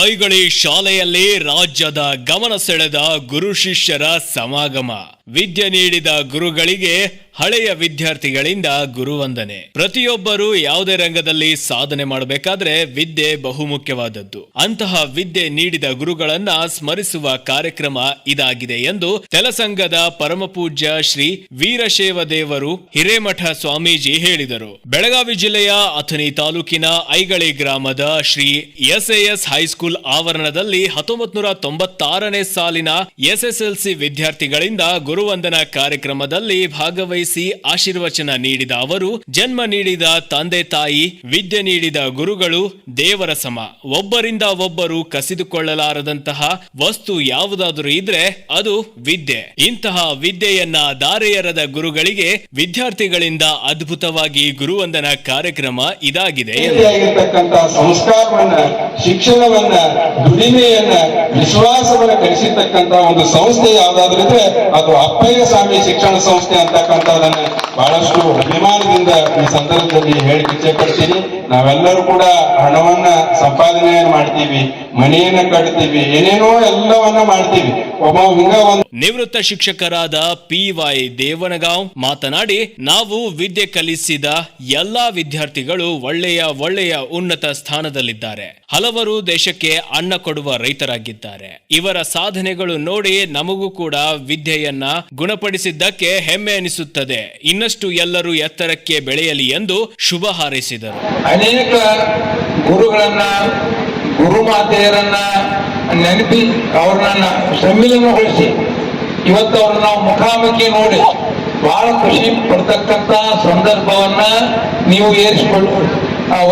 ಐಗಳಿ ಶಾಲೆಯಲ್ಲಿ ರಾಜ್ಯದ ಗಮನ ಸೆಳೆದ ಗುರು ಶಿಷ್ಯರ ಸಮಾಗಮ. ವಿದ್ಯೆ ನೀಡಿದ ಗುರುಗಳಿಗೆ ಹಳೆಯ ವಿದ್ಯಾರ್ಥಿಗಳಿಂದ ಗುರುವಂದನೆ. ಪ್ರತಿಯೊಬ್ಬರು ಯಾವುದೇ ರಂಗದಲ್ಲಿ ಸಾಧನೆ ಮಾಡಬೇಕಾದ್ರೆ ವಿದ್ಯೆ ಬಹುಮುಖ್ಯವಾದದ್ದು. ಅಂತಹ ವಿದ್ಯೆ ನೀಡಿದ ಗುರುಗಳನ್ನ ಸ್ಮರಿಸುವ ಕಾರ್ಯಕ್ರಮ ಇದಾಗಿದೆ ಎಂದು ತೆಲಸಂಗದ ಪರಮಪೂಜ್ಯ ಶ್ರೀ ವೀರಶೈವ ದೇವರು ಹಿರೇಮಠ ಸ್ವಾಮೀಜಿ ಹೇಳಿದರು. ಬೆಳಗಾವಿ ಜಿಲ್ಲೆಯ ಅಥಣಿ ತಾಲೂಕಿನ ಐಗಳಿ ಗ್ರಾಮದ ಶ್ರೀ ಎಸ್ಎಎಸ್ ಹೈಸ್ಕೂಲ್ ಆವರಣದಲ್ಲಿ 1996ನೇ ಸಾಲಿನ ಎಸ್ಎಸ್ಎಲ್ಸಿ ವಿದ್ಯಾರ್ಥಿಗಳಿಂದ ಗುರುವಂದನಾ ಕಾರ್ಯಕ್ರಮದಲ್ಲಿ ಭಾಗವಹಿಸಿ ಆಶೀರ್ವಚನ ನೀಡಿದ ಅವರು, ಜನ್ಮ ನೀಡಿದ ತಂದೆ ತಾಯಿ, ವಿದ್ಯೆ ನೀಡಿದ ಗುರುಗಳು ದೇವರ ಸಮ. ಒಬ್ಬರಿಂದ ಒಬ್ಬರು ಕಸಿದುಕೊಳ್ಳಲಾರದಂತಹ ವಸ್ತು ಯಾವುದಾದರೂ ಇದ್ರೆ ಅದು ವಿದ್ಯೆ. ಇಂತಹ ವಿದ್ಯೆಯನ್ನ ದಾರೆಯರದ ಗುರುಗಳಿಗೆ ವಿದ್ಯಾರ್ಥಿಗಳಿಂದ ಅದ್ಭುತವಾಗಿ ಗುರುವಂದನಾ ಕಾರ್ಯಕ್ರಮ ಇದಾಗಿದೆ. ಸಂಸ್ಕಾರವನ್ನ, ಶಿಕ್ಷಣವನ್ನ, ದುಡಿಮೆಯನ್ನ, ವಿಶ್ವಾಸವನ್ನ ಕಲಿಸಿರ್ತಕ್ಕಂಥ ಒಂದು ಸಂಸ್ಥೆ ಯಾವುದಾದ್ರೂ ಇದ್ರೆ ಅದು ಅಪ್ಪಯ್ಯ ಸ್ವಾಮಿ ಶಿಕ್ಷಣ ಸಂಸ್ಥೆ ಅಂತಕ್ಕಂಥದನ್ನ ಬಹಳಷ್ಟು ಅಭಿಮಾನದಿಂದ ಈ ಸಂದರ್ಭದಲ್ಲಿ ಹೇಳಿ ಇಚ್ಛೆ ಪಡ್ತೀನಿ. ನಾವೆಲ್ಲರೂ ಕೂಡ ಹಣವನ್ನ ಸಂಪಾದನೆ ಮಾಡ್ತೀವಿ, ಮನೆಯನ್ನ ಕಟ್ತೀವಿ, ಏನೇನೋ ಎಲ್ಲವನ್ನ ಮಾಡ್ತೀವಿ. ನಿವೃತ್ತ ಶಿಕ್ಷಕರಾದ PY ದೇವನಗಾಂವ್ ಮಾತನಾಡಿ, ನಾವು ವಿದ್ಯೆ ಕಲಿಸಿದ ಎಲ್ಲಾ ವಿದ್ಯಾರ್ಥಿಗಳು ಒಳ್ಳೆಯ ಉನ್ನತ ಸ್ಥಾನದಲ್ಲಿದ್ದಾರೆ. ಹಲವರು ದೇಶಕ್ಕೆ ಅನ್ನ ಕೊಡುವ ರೈತರಾಗಿದ್ದಾರೆ. ಇವರ ಸಾಧನೆಗಳು ನೋಡಿ ನಮಗೂ ಕೂಡ ವಿದ್ಯೆಯನ್ನ ಗುಣಪಡಿಸಿದ್ದಕ್ಕೆ ಹೆಮ್ಮೆ ಅನಿಸುತ್ತದೆ. ಇನ್ನಷ್ಟು ಎಲ್ಲರೂ ಎತ್ತರಕ್ಕೆ ಬೆಳೆಯಲಿ ಎಂದು ಶುಭ ಹಾರೈಸಿದರು. ಅನೇಕ ಗುರುಗಳನ್ನ, ಗುರುಮಾತೆಯರನ್ನ ನೆನಪಿ ಅವ್ರನ್ನ ಸಮ್ಮಿಲನಗೊಳಿಸಿ ಇವತ್ತು ಅವ್ರನ್ನ ಮುಖಾಮುಖಿ ನೋಡಿ ಬಹಳ ಖುಷಿ ಪಡ್ತಕ್ಕಂತ ಸಂದರ್ಭವನ್ನ ನೀವು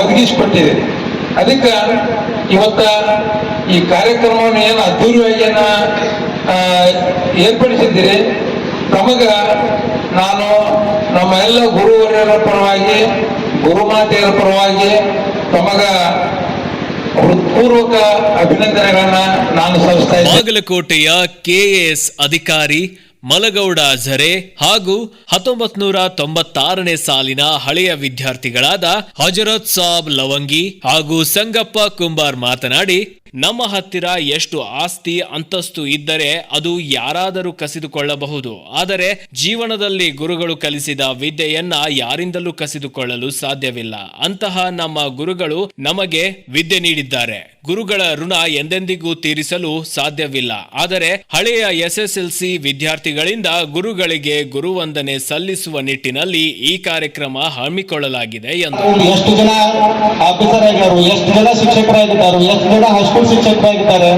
ಒದಗಿಸಿಕೊಟ್ಟಿದ್ದೀರಿ. ಅದಕ್ಕೆ ಇವತ್ತ ಈ ಕಾರ್ಯಕ್ರಮವನ್ನು ಏನು ಅದ್ದೂರಿಯಾಗಿ ಏರ್ಪಡಿಸಿದ್ದೀರಿ, ತಮಗ ನಾನು ನಮ್ಮ ಎಲ್ಲ ಗುರುವರ್ಯರ ಪರವಾಗಿ, ಗುರುಮಾತೆಯರ ಪರವಾಗಿ ತಮಗ ಹೃತ್ಪೂರ್ವಕ ಅಭಿನಂದನೆಗಳನ್ನ ನಾನು ಸಲ್ಲಿಸ್ತಾ ಇದ್ದೇನೆ. ಬಾಗಲಕೋಟೆಯ KAS ಅಧಿಕಾರಿ ಮಲಗೌಡ ಝರೆ ಹಾಗೂ 1996ನೇ ಸಾಲಿನ ಹಳೆಯ ವಿದ್ಯಾರ್ಥಿಗಳಾದ ಹಜರತ್ ಸಾಬ್ ಲವಂಗಿ ಹಾಗೂ ಸಂಗಪ್ಪ ಕುಂಬಾರ್ ಮಾತನಾಡಿ, ನಮ್ಮ ಹತ್ತಿರ ಎಷ್ಟು ಆಸ್ತಿ ಅಂತಸ್ತು ಇದ್ದರೆ ಅದು ಯಾರಾದರೂ ಕಸಿದುಕೊಳ್ಳಬಹುದು. ಆದರೆ ಜೀವನದಲ್ಲಿ ಗುರುಗಳು ಕಲಿಸಿದ ವಿದ್ಯೆಯನ್ನ ಯಾರಿಂದಲೂ ಕಸಿದುಕೊಳ್ಳಲು ಸಾಧ್ಯವಿಲ್ಲ. ಅಂತಹ ನಮ್ಮ ಗುರುಗಳು ನಮಗೆ ವಿದ್ಯೆ ನೀಡಿದ್ದಾರೆ. ಗುರುಗಳ ಋಣ ಎಂದೆಂದಿಗೂ ತೀರಿಸಲು ಸಾಧ್ಯವಿಲ್ಲ. ಆದರೆ ಹಳೆಯ SSLC ವಿದ್ಯಾರ್ಥಿಗಳಿಂದ ಗುರುಗಳಿಗೆ ಗುರುವಂದನೆ ಸಲ್ಲಿಸುವ ನಿಟ್ಟಿನಲ್ಲಿ ಈ ಕಾರ್ಯಕ್ರಮ ಹಮ್ಮಿಕೊಳ್ಳಲಾಗಿದೆ ಎಂದು. ಎಷ್ಟು ಜನ ಆಫೀಸರ್ ಆಗಿದ್ದಾರೆ, ಎಷ್ಟು ಜನ ಶಿಕ್ಷಕರಾಗಿದ್ದಾರೆ, ಎಷ್ಟು ಜನ ಹೈಸ್ಕೂಲ್ ಶಿಕ್ಷಕರಾಗಿದ್ದಾರೆ,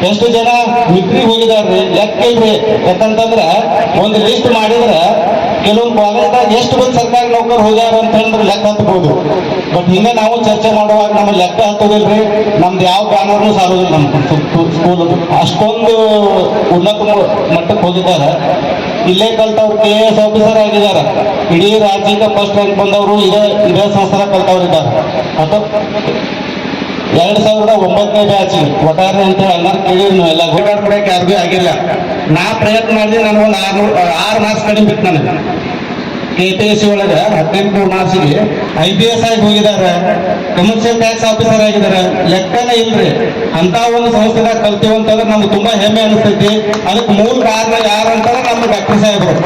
ಎಷ್ಟು ಜನ ಮಿಲಿಟರಿ ಹೋಗಿದಾರ್ರಿ, ಲೆಕ್ಕ ಇಲ್ರಿ. ಯಾಕಂತಂದ್ರೆ ಒಂದು ಲಿಸ್ಟ್ ಮಾಡಿದ್ರೆ ಕೆಲವೊಂದು ಕಾಲೇಜ್ದಾಗ ಎಷ್ಟು ಬಂದು ಸರ್ಕಾರಿ ನೌಕರು ಹೋಗ್ಯಾರ ಅಂತ ಹೇಳಿದ್ರೆ ಲೆಕ್ಕ ಹತ್ಬಹುದು. ಬಟ್ ಹಿಂಗೆ ನಾವು ಚರ್ಚೆ ಮಾಡುವಾಗ ನಮ್ಮ ಲೆಕ್ಕ ಹತ್ತೋದಿಲ್ರಿ. ನಮ್ದು ಯಾವ ಬ್ಯಾನರ್ನು ಸಾರೋದಿಲ್ಲ. ನಮ್ಮ ಸ್ಕೂಲ್ ಅಷ್ಟೊಂದು ಉನ್ನತ ಮಟ್ಟಕ್ಕೆ ಹೋಗಿದ್ದಾರೆ. ಇಲ್ಲೇ ಕಲ್ತವ್ರು KAS ಆಫೀಸರ್ ಆಗಿದ್ದಾರೆ. ಇಡೀ ರಾಜ್ಯಕ್ಕೆ ಫಸ್ಟ್ ರ್ಯಾಂಕ್ ಬಂದವರು ಇದೇ ಸಂಸ್ಥೆ ಕಲ್ತವ್ರಿದ್ದಾರೆ. ಅಥವಾ 2009ನೇ ಬ್ಯಾಚ್ ಒಟ್ಟಾರೆ ಅಂತ ಎಲ್ಲರೂ ಕೇಳಿದ್ರು. ಎಲ್ಲ ಗೋಟಾಡ್ ಕೊಡಕ್ಕೆ ಯಾರಿಗೂ ಆಗಿಲ್ಲ. ನಾ ಪ್ರಯತ್ನ ಮಾಡಿದೆ. ನಾನು ಒಂದು 6 ಮಾರ್ಕ್ಸ್ ಕಡಿಮೆ ಬಿಟ್ಟು ನನಗೆ KPSC ಒಳಗೆ 18 ಮಾರ್ಕ್ಸಿಗೆ IPS ಆಗಿ ಹೋಗಿದ್ದಾರೆ, ಕಮರ್ಷಿಯಲ್ ಟ್ಯಾಕ್ಸ್ ಆಫೀಸರ್ ಆಗಿದ್ದಾರೆ. ಲೆಕ್ಕನೇ ಇಲ್ರಿ. ಅಂತ ಒಂದು ಸಂಸ್ಥೆದಾಗ ಕಲ್ತೀವಂತಂದ್ರೆ ನಮ್ಗೆ ತುಂಬಾ ಹೆಮ್ಮೆ ಅನಿಸ್ತೈತಿ. ಅದಕ್ಕೆ ಮೂಲ ಕಾರಣ ಯಾರಂತಾರೆ ನಮ್ಮ ಡಾಕ್ಟರ್ ಸಾಹೇಬರು.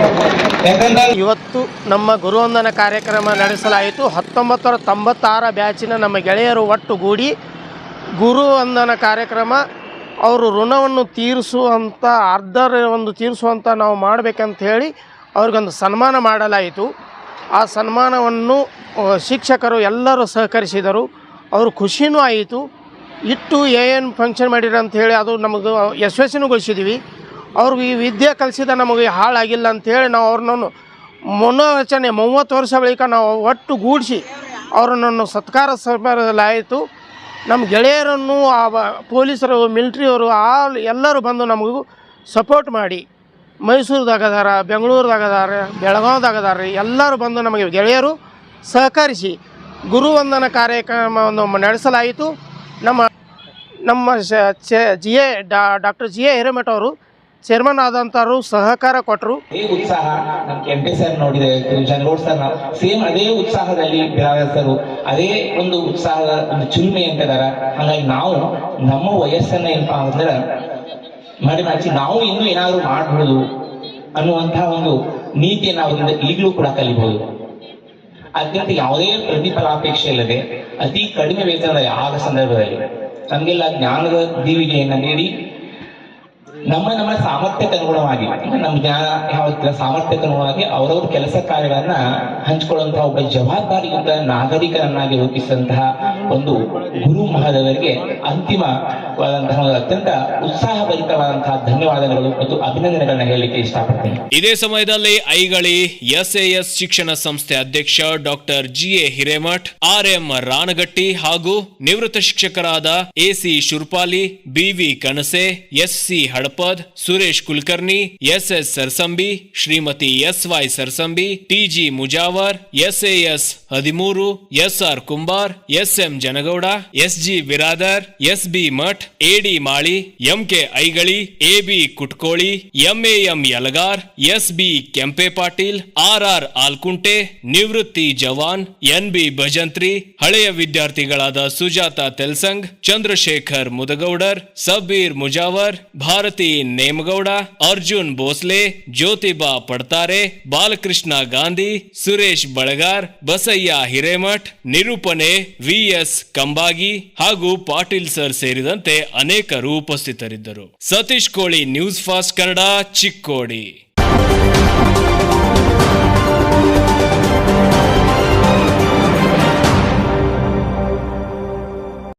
ಯಾಕಂದ್ರೆ ಇವತ್ತು ನಮ್ಮ ಗುರುವಂದನ ಕಾರ್ಯಕ್ರಮ ನಡೆಸಲಾಯಿತು. 1996 ಬ್ಯಾಚಿನ ನಮ್ಮ ಗೆಳೆಯರು ಒಟ್ಟುಗೂಡಿ ಗುರುವಂದನ ಕಾರ್ಯಕ್ರಮ ಅವರು ಋಣವನ್ನು ತೀರಿಸುವಂಥ ತೀರಿಸುವಂಥ ನಾವು ಮಾಡಬೇಕಂತ ಹೇಳಿ ಅವ್ರಿಗೊಂದು ಸನ್ಮಾನ ಮಾಡಲಾಯಿತು. ಆ ಸನ್ಮಾನವನ್ನು ಶಿಕ್ಷಕರು ಎಲ್ಲರೂ ಸಹಕರಿಸಿದರು. ಅವರು ಖುಷಿನೂ ಆಯಿತು. ಏನು ಫಂಕ್ಷನ್ ಮಾಡಿರ ಅಂತ ಹೇಳಿ ಅದು ನಮಗೆ ಯಶಸ್ವಿನೂಗೊಳಿಸಿದ್ದೀವಿ. ಅವ್ರಿಗೆ ಈ ವಿದ್ಯೆ ಕಲಿಸಿದ ನಮಗೆ ಹಾಳಾಗಿಲ್ಲ ಅಂಥೇಳಿ ನಾವು ಅವ್ರನ್ನ ಮನೋರಚನೆ 30 ವರ್ಷ ಬಳಿಕ ನಾವು ಒಟ್ಟುಗೂಡಿಸಿ ಅವರನ್ನು ಸತ್ಕಾರ ಸಭೆಯಲ್ಲಾಯಿತು. ನಮ್ಮ ಗೆಳೆಯರನ್ನು ಪೊಲೀಸರು, ಮಿಲಿಟ್ರಿಯವರು ಎಲ್ಲರೂ ಬಂದು ನಮಗೂ ಸಪೋರ್ಟ್ ಮಾಡಿ ಮೈಸೂರದಾಗದಾರ, ಬೆಂಗಳೂರದಾಗದಾರ, ಬೆಳಗಾವ್ದಾಗದಾರ, ಎಲ್ಲರೂ ಬಂದು ನಮಗೆ ಗೆಳೆಯರು ಸಹಕರಿಸಿ ಗುರುವಂದನ ಕಾರ್ಯಕ್ರಮವನ್ನು ನಡೆಸಲಾಯಿತು. ನಮ್ಮ ಡಾಕ್ಟರ್ GA ಹಿರೇಮಠ ಅವರು ಚೇರ್ಮನ್ ಆದಂಥವ್ರು ಸಹಕಾರ ಕೊಟ್ಟರು. ಅದೇ ಉತ್ಸಾಹ ನಮ್ಮ ಕೆಂಪೆ ಸರ್ ನೋಡಿದೆ, ಜನಗೌಡ್ ಸರ್ ಸೇಮ್ ಅದೇ ಉತ್ಸಾಹದಲ್ಲಿ ಬಿರಾದರ್ ಸರ್ ಅದೇ ಒಂದು ಉತ್ಸಾಹದ ಒಂದು ಚಿಲುಮೆ ಅಂತಿದಾರ. ಹಾಗಾಗಿ ನಾವು ನಮ್ಮ ವಯಸ್ಸನ್ನ ಏನಪ್ಪಾ ಅಂದ್ರೆ ಮಾಡಿ ನಾವು ಇನ್ನೂ ಏನಾದ್ರು ಮಾಡಬಹುದು ಅನ್ನುವಂತಹ ಒಂದು ನೀತಿಯನ್ನು ಅವರಿಂದ ಈಗಲೂ ಕೂಡ ಕಲಿಬಹುದು. ಅತ್ಯಂತ ಯಾವುದೇ ಪ್ರತಿಫಲಾಪೇಕ್ಷೆ ಇಲ್ಲದೆ ಅತಿ ಕಡಿಮೆ ವೇತನದ ಯಾವ ಸಂದರ್ಭದಲ್ಲಿ ನಮಗೆಲ್ಲ ಜ್ಞಾನದ ದೀವಿಗೆಯನ್ನು ನೀಡಿ ನಮ್ಮ ಸಾಮರ್ಥ್ಯಕ್ಕೆ ಅನುಗುಣವಾಗಿ ನಮ್ಮ ಜ್ಞಾನ ಯಾವ ಸಾಮರ್ಥ್ಯಕ್ಕೆ ಅನುಗುಣವಾಗಿ ಅವರವ್ರ ಕೆಲಸ ಕಾರ್ಯಗಳನ್ನ ಹಂಚಿಕೊಳ್ಳುವಂತಹ ಒಬ್ಬ ಜವಾಬ್ದಾರಿಯುತ ನಾಗರಿಕರನ್ನಾಗಿ ರೂಪಿಸಿದಂತಹ ಒಂದು ಗುರು ಮಹೋದಯರಿಗೆ ಅಂತಿಮವಾದಂತಹ ಒಂದು ಅತ್ಯಂತ ಉತ್ಸಾಹಭರಿತವಾದಂತಹ ಧನ್ಯವಾದಗಳು ಮತ್ತು ಅಭಿನಂದನೆಗಳನ್ನ ಹೇಳಲಿಕ್ಕೆ ಇಷ್ಟಪಡ್ತೇನೆ. ಇದೇ ಸಮಯದಲ್ಲಿ ಐಗಳಿ ಎಸ್ಎಎಸ್ ಶಿಕ್ಷಣ ಸಂಸ್ಥೆ ಅಧ್ಯಕ್ಷ doctor GA Hiremath, RM Ranagatti ಹಾಗೂ ನಿವೃತ್ತ ಶಿಕ್ಷಕರಾದ AC Shurpali, BV Kanase, SC Hadapad, Suresh Kulkarni, SS Sarsambi, Shrimati SY Sarsambi, TG Mujawar, SAS 13, SR Kumbar, SM Janagouda, SG Biradar, SB Math, AD Mali, MK Aigali, AB Kutkoli, MAM Yalagar, SB Kempe Patil, RR Alkunte, ನಿವೃತ್ತಿ ಜವಾನ್ ಎನ್ಬಿ ಭಜಂತ್ರಿ, ಹಳೆಯ ವಿದ್ಯಾರ್ಥಿಗಳಾದ ಸುಜಾತ ತೆಲ್ಸಂಗ್, ಚಂದ್ರಶೇಖರ್ ಮುದಗೌಡರ್, ಸಬೀರ್ ಮುಜಾವರ್, ಭಾರತಿ ನೇಮಗೌಡ, ಅರ್ಜುನ್ ಭೋಸ್ಲೆ, ಜ್ಯೋತಿಬಾ ಪಡ್ತಾರೆ, ಬಾಲಕೃಷ್ಣ ಗಾಂಧಿ, ಸುರೇಶ್ ಬಳಗಾರ್, ಬಸಯ್ಯ ಹಿರೇಮಠ್, ನಿರೂಪಣೆ ವಿಎಸ್ ಕಂಬಾಗಿ ಹಾಗೂ ಪಾಟೀಲ್ ಸರ್ ಸೇರಿದಂತೆ ಅನೇಕರು ಉಪಸ್ಥಿತರಿದ್ದರು. ಸತೀಶ್ ಕೋಳಿ, ನ್ಯೂಸ್ ಫಾಸ್ಟ್ ಕನ್ನಡ, ಚಿಕ್ಕೋಡಿ.